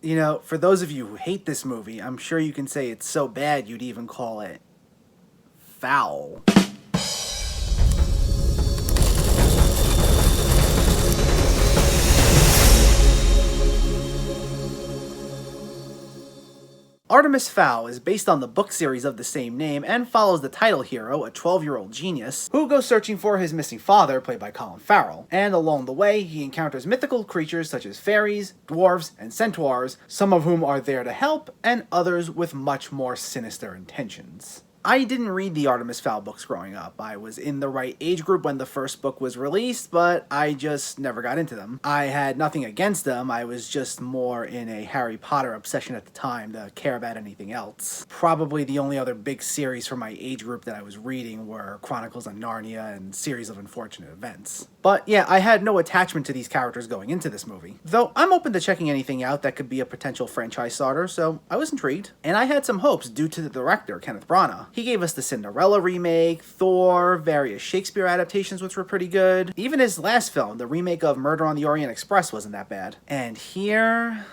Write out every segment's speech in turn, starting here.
You know, for those of you who hate this movie, I'm sure you can say it's so bad you'd even call it foul. Artemis Fowl is based on the book series of the same name and follows the title hero, a 12-year-old genius, who goes searching for his missing father, played by Colin Farrell. And along the way, he encounters mythical creatures such as fairies, dwarves, and centaurs, some of whom are there to help, and others with much more sinister intentions. I didn't read the Artemis Fowl books growing up. I was in the right age group when the first book was released, but I just never got into them. I had nothing against them, I was just more in a Harry Potter obsession at the time to care about anything else. Probably the only other big series for my age group that I was reading were Chronicles of Narnia and Series of Unfortunate Events. But yeah, I had no attachment to these characters going into this movie. Though I'm open to checking anything out that could be a potential franchise starter, so I was intrigued. And I had some hopes due to the director, Kenneth Branagh. He gave us the Cinderella remake, Thor, various Shakespeare adaptations which were pretty good. Even his last film, the remake of Murder on the Orient Express, wasn't that bad. And here...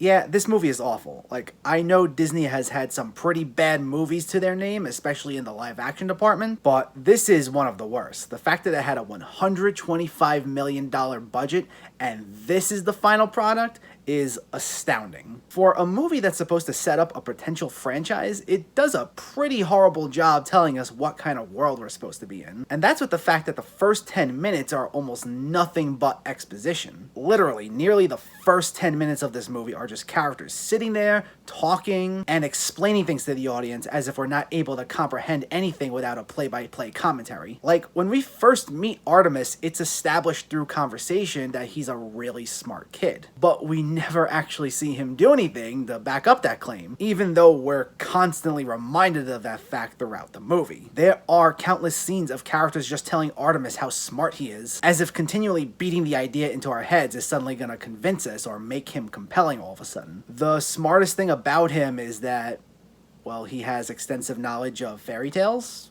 yeah, this movie is awful. Like, I know Disney has had some pretty bad movies to their name, especially in the live-action department, but this is one of the worst. The fact that it had a $125 million budget, and this is the final product, is astounding. For a movie that's supposed to set up a potential franchise, it does a pretty horrible job telling us what kind of world we're supposed to be in. And that's with the fact that the first 10 minutes are almost nothing but exposition. Literally, nearly the first 10 minutes of this movie are just characters sitting there, talking, and explaining things to the audience as if we're not able to comprehend anything without a play-by-play commentary. Like, when we first meet Artemis, it's established through conversation that he's a really smart kid. But we never actually see him do anything to back up that claim, even though we're constantly reminded of that fact throughout the movie. There are countless scenes of characters just telling Artemis how smart he is, as if continually beating the idea into our heads is suddenly gonna convince us or make him compelling all of a sudden. The smartest thing about him is that, well, he has extensive knowledge of fairy tales.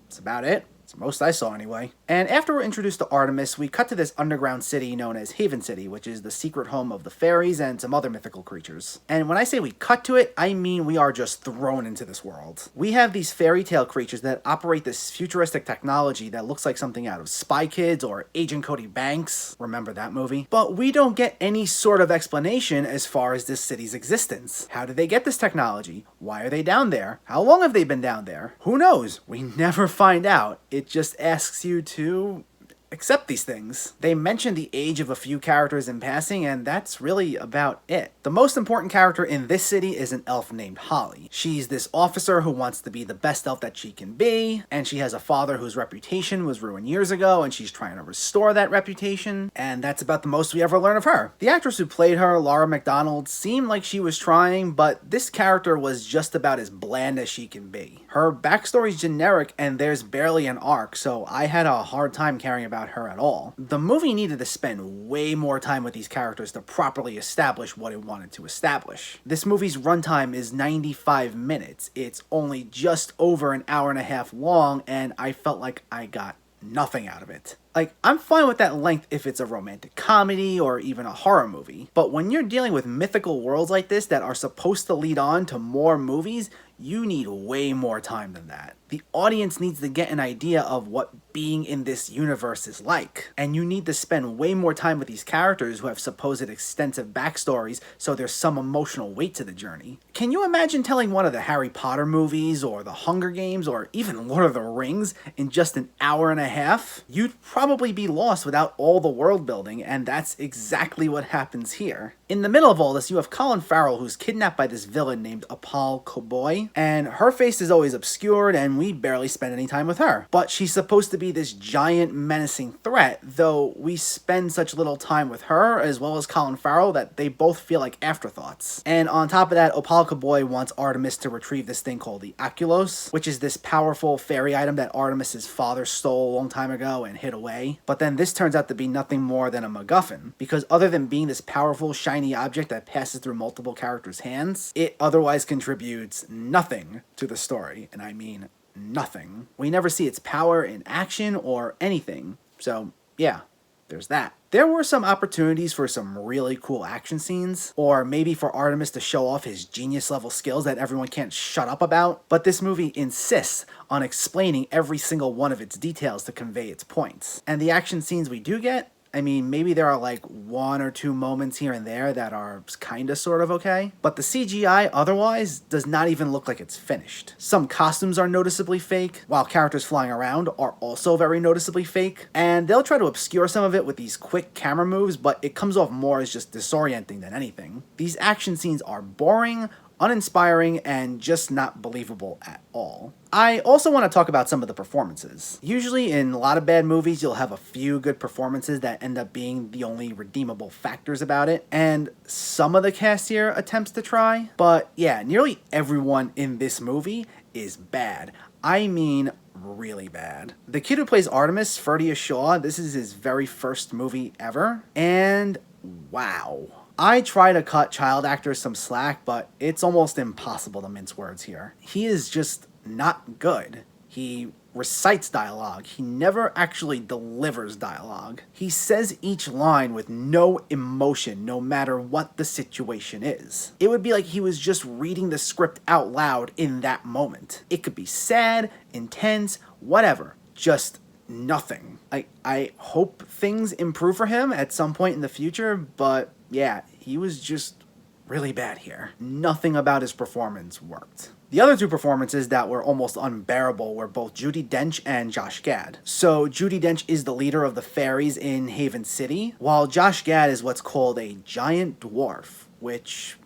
That's about it. It's the most I saw anyway. And after we're introduced to Artemis, we cut to this underground city known as Haven City, which is the secret home of the fairies and some other mythical creatures. And when I say we cut to it, I mean we are just thrown into this world. We have these fairy tale creatures that operate this futuristic technology that looks like something out of Spy Kids or Agent Cody Banks. Remember that movie? But we don't get any sort of explanation as far as this city's existence. How did they get this technology? Why are they down there? How long have they been down there? Who knows? We never find out. It just asks you to accept these things. They mention the age of a few characters in passing, and that's really about it. The most important character in this city is an elf named Holly. She's this officer who wants to be the best elf that she can be, and she has a father whose reputation was ruined years ago, and she's trying to restore that reputation, and that's about the most we ever learn of her. The actress who played her, Lara McDonnell, seemed like she was trying, but this character was just about as bland as she can be. Her backstory's generic, and there's barely an arc, so I had a hard time caring about her at all. The movie needed to spend way more time with these characters to properly establish what it wanted to establish. This movie's runtime is 95 minutes. It's only just over an hour and a half long, and I felt like I got nothing out of it. Like, I'm fine with that length if it's a romantic comedy or even a horror movie, but when you're dealing with mythical worlds like this that are supposed to lead on to more movies, you need way more time than that. The audience needs to get an idea of what being in this universe is like, and you need to spend way more time with these characters who have supposed extensive backstories so there's some emotional weight to the journey. Can you imagine telling one of the Harry Potter movies or the Hunger Games or even Lord of the Rings in just an hour and a half? You'd probably be lost without all the world building, and that's exactly what happens here. In the middle of all this, you have Colin Farrell, who's kidnapped by this villain named Apal Koboy, and her face is always obscured and we barely spend any time with her. But she's supposed to be this giant menacing threat, though we spend such little time with her as well as Colin Farrell that they both feel like afterthoughts. And on top of that, Opal Koboy wants Artemis to retrieve this thing called the Oculos, which is this powerful fairy item that Artemis's father stole a long time ago and hid away. But then this turns out to be nothing more than a MacGuffin, because other than being this powerful shiny object that passes through multiple characters' hands, it otherwise contributes nothing to the story, and I mean nothing. We never see its power in action or anything, so yeah, there's that. There were some opportunities for some really cool action scenes, or maybe for Artemis to show off his genius level skills that everyone can't shut up about, but this movie insists on explaining every single one of its details to convey its points. And the action scenes we do get, I mean, maybe there are like one or two moments here and there that are kinda sort of okay, but the CGI otherwise does not even look like it's finished. Some costumes are noticeably fake, while characters flying around are also very noticeably fake, and they'll try to obscure some of it with these quick camera moves, but it comes off more as just disorienting than anything. These action scenes are boring, uninspiring, and just not believable at all. I also want to talk about some of the performances. Usually in a lot of bad movies, you'll have a few good performances that end up being the only redeemable factors about it, and some of the cast here attempts to try, but yeah, nearly everyone in this movie is bad. I mean, really bad. The kid who plays Artemis, Ferdia Shaw, this is his very first movie ever, and wow. I try to cut child actors some slack, but it's almost impossible to mince words here. He is just not good. He recites dialogue. He never actually delivers dialogue. He says each line with no emotion, no matter what the situation is. It would be like he was just reading the script out loud in that moment. It could be sad, intense, whatever. Just nothing. I hope things improve for him at some point in the future, but yeah, he was just really bad here. Nothing about his performance worked. The other two performances that were almost unbearable were both Judi Dench and Josh Gad. So Judi Dench is the leader of the fairies in Haven City, while Josh Gad is what's called a giant dwarf, which...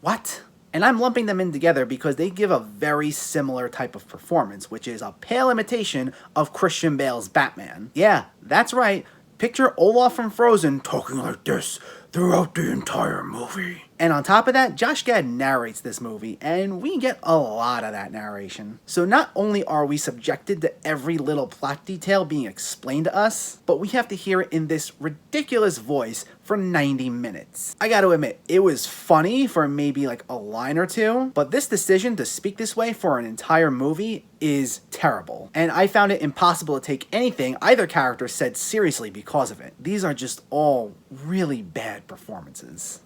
what? And I'm lumping them in together because they give a very similar type of performance, which is a pale imitation of Christian Bale's Batman. Yeah, that's right. Picture Olaf from Frozen talking like this throughout the entire movie. And on top of that, Josh Gad narrates this movie, and we get a lot of that narration. So not only are we subjected to every little plot detail being explained to us, but we have to hear it in this ridiculous voice for 90 minutes. I gotta admit, it was funny for maybe like a line or two, but this decision to speak this way for an entire movie is terrible. And I found it impossible to take anything either character said seriously because of it. These are just all really bad performances.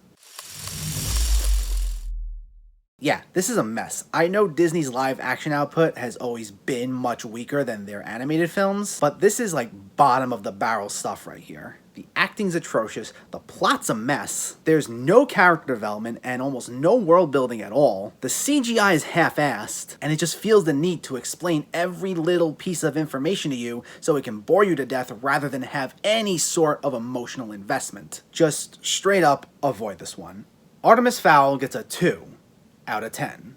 Yeah, this is a mess. I know Disney's live action output has always been much weaker than their animated films, but this is like bottom of the barrel stuff right here. The acting's atrocious, the plot's a mess, there's no character development and almost no world building at all, the CGI is half-assed, and it just feels the need to explain every little piece of information to you so it can bore you to death rather than have any sort of emotional investment. Just straight up avoid this one. Artemis Fowl gets a 2 out of 10.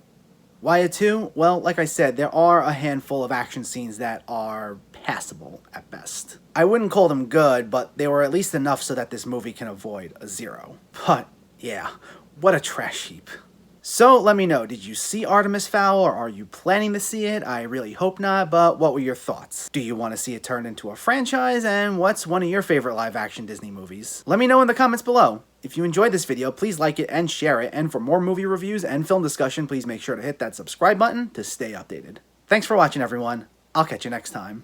Why a 2? Well, like I said, there are a handful of action scenes that are passable at best. I wouldn't call them good, but they were at least enough so that this movie can avoid a 0. But yeah, what a trash heap. So let me know, did you see Artemis Fowl or are you planning to see it? I really hope not, but what were your thoughts? Do you want to see it turned into a franchise, and what's one of your favorite live action Disney movies? Let me know in the comments below. If you enjoyed this video, please like it and share it, and for more movie reviews and film discussion, please make sure to hit that subscribe button to stay updated. Thanks for watching, everyone. I'll catch you next time.